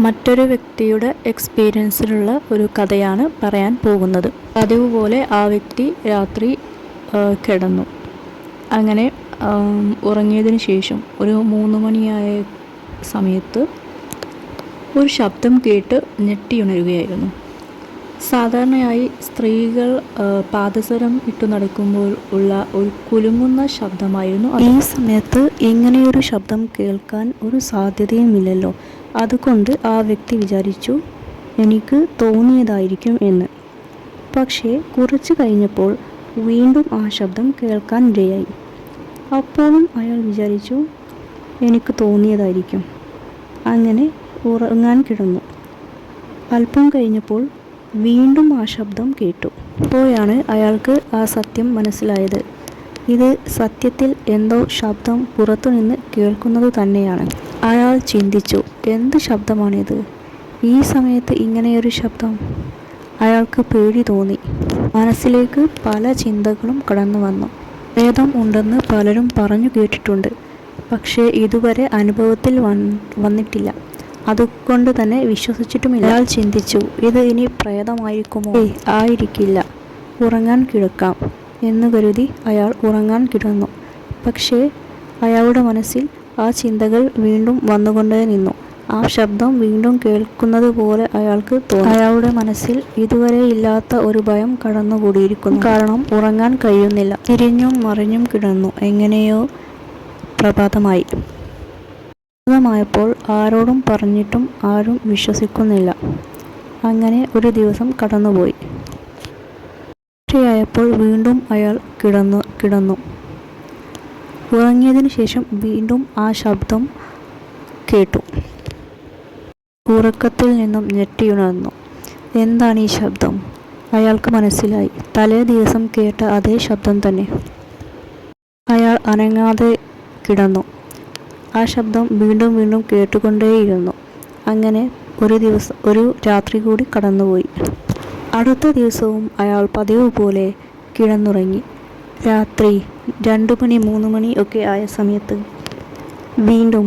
മറ്റൊരു വ്യക്തിയുടെ എക്സ്പീരിയൻസിലുള്ള ഒരു കഥയാണ് പറയാൻ പോകുന്നത്. പതിവുപോലെ ആ വ്യക്തി രാത്രി കിടന്നു. അങ്ങനെ ഉറങ്ങിയതിന് ശേഷം ഒരു 3 മണിയായ സമയത്ത് ഒരു ശബ്ദം കേട്ട് ഞെട്ടിയുണരുകയായിരുന്നു. സാധാരണയായി സ്ത്രീകൾ പാദസരം ഇട്ടു നടക്കുമ്പോൾ ഉള്ള ഒരു കുലുങ്ങുന്ന ശബ്ദമായിരുന്നു. ഈ സമയത്ത് ഇങ്ങനെയൊരു ശബ്ദം കേൾക്കാൻ ഒരു സാധ്യതയുമില്ലല്ലോ. അതുകൊണ്ട് ആ വ്യക്തി വിചാരിച്ചു എനിക്ക് തോന്നിയതായിരിക്കും എന്ന്. പക്ഷേ കുറച്ച് കഴിഞ്ഞപ്പോൾ വീണ്ടും ആ ശബ്ദം കേൾക്കാൻ ഇടയായി. അപ്പോഴും അയാൾ വിചാരിച്ചു എനിക്ക് തോന്നിയതായിരിക്കും. അങ്ങനെ ഉറങ്ങാൻ കിടന്നു. അല്പം കഴിഞ്ഞപ്പോൾ വീണ്ടും ആ ശബ്ദം കേട്ടു. അപ്പോഴാണ് അയാൾക്ക് ആ സത്യം മനസ്സിലായത്. ഇത് സത്യത്തിൽ എന്തോ ശബ്ദം പുറത്തുനിന്ന് കേൾക്കുന്നത് തന്നെയാണ്. അയാൾ ചിന്തിച്ചു, എന്ത് ശബ്ദമാണിത്? ഈ സമയത്ത് ഇങ്ങനെയൊരു ശബ്ദം? അയാൾക്ക് പേടി തോന്നി. മനസ്സിലേക്ക് പല ചിന്തകളും കടന്നു വന്നു. പ്രേതം ഉണ്ടെന്ന് പലരും പറഞ്ഞു കേട്ടിട്ടുണ്ട്, പക്ഷേ ഇതുവരെ അനുഭവത്തിൽ വന്നിട്ടില്ല. അതുകൊണ്ട് തന്നെ വിശ്വസിച്ചിട്ടുമില്ല. അയാൾ ചിന്തിച്ചു, ഇത് ഇനി പ്രേതമായിരിക്കുമോ? ആയിരിക്കില്ല, ഉറങ്ങാൻ കിടക്കാം എന്ന് കരുതി അയാൾ ഉറങ്ങാൻ കിടന്നു. പക്ഷേ അയാളുടെ മനസ്സിൽ ആ ചിന്തകൾ വീണ്ടും വന്നുകൊണ്ടേ നിന്നു. ആ ശബ്ദം വീണ്ടും കേൾക്കുന്നത് പോലെ അയാൾക്ക് തോന്നി. അയാളുടെ മനസ്സിൽ ഇതുവരെ ഇല്ലാത്ത ഒരു ഭയം കടന്നുകൂടിയിരിക്കുന്നു. കാരണം ഉറങ്ങാൻ കഴിയുന്നില്ല. തിരിഞ്ഞും മറിഞ്ഞും കിടന്നു. എങ്ങനെയോ പ്രഭാതമായി. പ്രഭാതമായപ്പോൾ ആരോടും പറഞ്ഞിട്ടും ആരും വിശ്വസിക്കുന്നില്ല. അങ്ങനെ ഒരു ദിവസം കടന്നുപോയി. രാത്രിയായപ്പോൾ വീണ്ടും അയാൾ കിടന്നു. ഉറങ്ങിയതിനു ശേഷം വീണ്ടും ആ ശബ്ദം കേട്ടു. ഉറക്കത്തിൽ നിന്നും ഞെട്ടിയുണർന്നു. എന്താണ് ഈ ശബ്ദം? അയാൾക്ക് മനസ്സിലായി. തലേ ദിവസം കേട്ട അതേ ശബ്ദം തന്നെ. അയാൾ അനങ്ങാതെ കിടന്നു. ആ ശബ്ദം വീണ്ടും വീണ്ടും കേട്ടുകൊണ്ടേയിരുന്നു. അങ്ങനെ ഒരു രാത്രി കൂടി കടന്നുപോയി. അടുത്ത ദിവസവും അയാൾ പതിവ് പോലെ കിടന്നുറങ്ങി. രാത്രി 2 മണി 3 മണി ഒക്കെ ആയ സമയത്ത് വീണ്ടും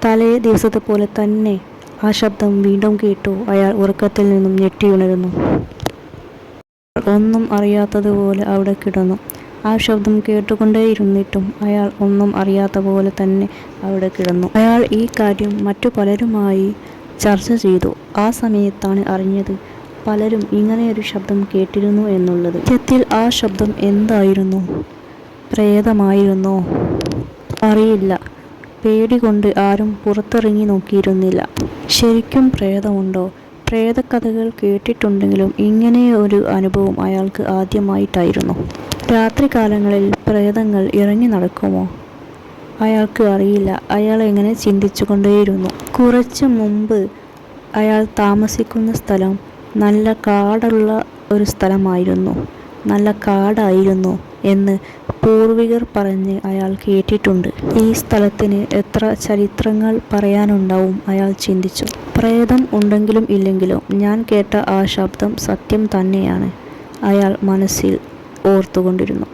തലേ ദിവസത്തെ പോലെ തന്നെ ആ ശബ്ദം വീണ്ടും കേട്ടു. അയാൾ ഉറക്കത്തിൽ നിന്നും ഞെട്ടിയുണരുന്നു. ഒന്നും അറിയാത്തതുപോലെ അവിടെ കിടന്നു. ആ ശബ്ദം കേട്ടുകൊണ്ടേയിരുന്നിട്ടും അയാൾ ഒന്നും അറിയാത്ത പോലെ തന്നെ അവിടെ കിടന്നു. അയാൾ ഈ കാര്യം മറ്റു പലരുമായി ചർച്ച ചെയ്തു. ആ സമയത്താണ് അറിഞ്ഞത് പലരും ഇങ്ങനെയൊരു ശബ്ദം കേട്ടിരുന്നു എന്നുള്ളത്. സത്യത്തിൽ ആ ശബ്ദം എന്തായിരുന്നു? പ്രേതമായിരുന്നോ? അറിയില്ല. പേടി കൊണ്ട് ആരും പുറത്തിറങ്ങി നോക്കിയിരുന്നില്ല. ശരിക്കും പ്രേതമുണ്ടോ? പ്രേതകഥകൾ കേട്ടിട്ടുണ്ടെങ്കിലും ഇങ്ങനെ ഒരു അനുഭവം അയാൾക്ക് ആദ്യമായിട്ടായിരുന്നു. രാത്രികാലങ്ങളിൽ പ്രേതങ്ങൾ ഇറങ്ങി നടക്കുമോ? അയാൾക്ക് അറിയില്ല. അയാൾ എങ്ങനെ ചിന്തിച്ചുകൊണ്ടേയിരുന്നു. കുറച്ച് മുമ്പ് അയാൾ താമസിക്കുന്ന സ്ഥലം നല്ല കാടുള്ള ഒരു സ്ഥലമായിരുന്നു. നല്ല കാടായിരുന്നു എന്ന് പൂർവികർ പറഞ്ഞ് അയാൾ കേട്ടിട്ടുണ്ട്. ഈ സ്ഥലത്തിന് എത്ര ചരിത്രങ്ങൾ പറയാനുണ്ടാവും അയാൾ ചിന്തിച്ചു. പ്രേതം ഉണ്ടെങ്കിലും ഇല്ലെങ്കിലും ഞാൻ കേട്ട ആ ശബ്ദം സത്യം തന്നെയാണ് അയാൾ മനസ്സിൽ ഓർത്തുകൊണ്ടിരുന്നു.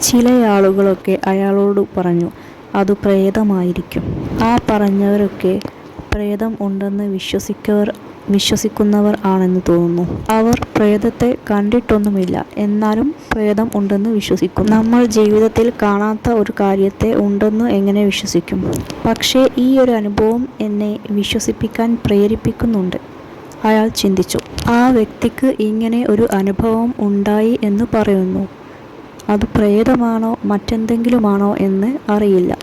ചില ആളുകളൊക്കെ അയാളോട് പറഞ്ഞു അത് പ്രേതമായിരിക്കും. ആ പറഞ്ഞവരൊക്കെ പ്രേതം ഉണ്ടെന്ന് വിശ്വസിക്കുന്നവർ ആണെന്ന് തോന്നുന്നു. അവർ പ്രേതത്തെ കണ്ടിട്ടൊന്നുമില്ല, എന്നാലും പ്രേതം ഉണ്ടെന്ന് വിശ്വസിക്കുന്നു. നമ്മൾ ജീവിതത്തിൽ കാണാത്ത ഒരു കാര്യത്തെ ഉണ്ടെന്ന് എങ്ങനെ വിശ്വസിക്കും? പക്ഷേ ഈ ഒരു അനുഭവം എന്നെ വിശ്വസിപ്പിക്കാൻ പ്രേരിപ്പിക്കുന്നുണ്ട്, അയാൾ ചിന്തിച്ചു. ആ വ്യക്തിക്ക് ഇങ്ങനെ ഒരു അനുഭവം ഉണ്ടായി എന്ന് പറയുന്നു. അത് പ്രേതമാണോ മറ്റെന്തെങ്കിലുമാണോ എന്ന് അറിയില്ല.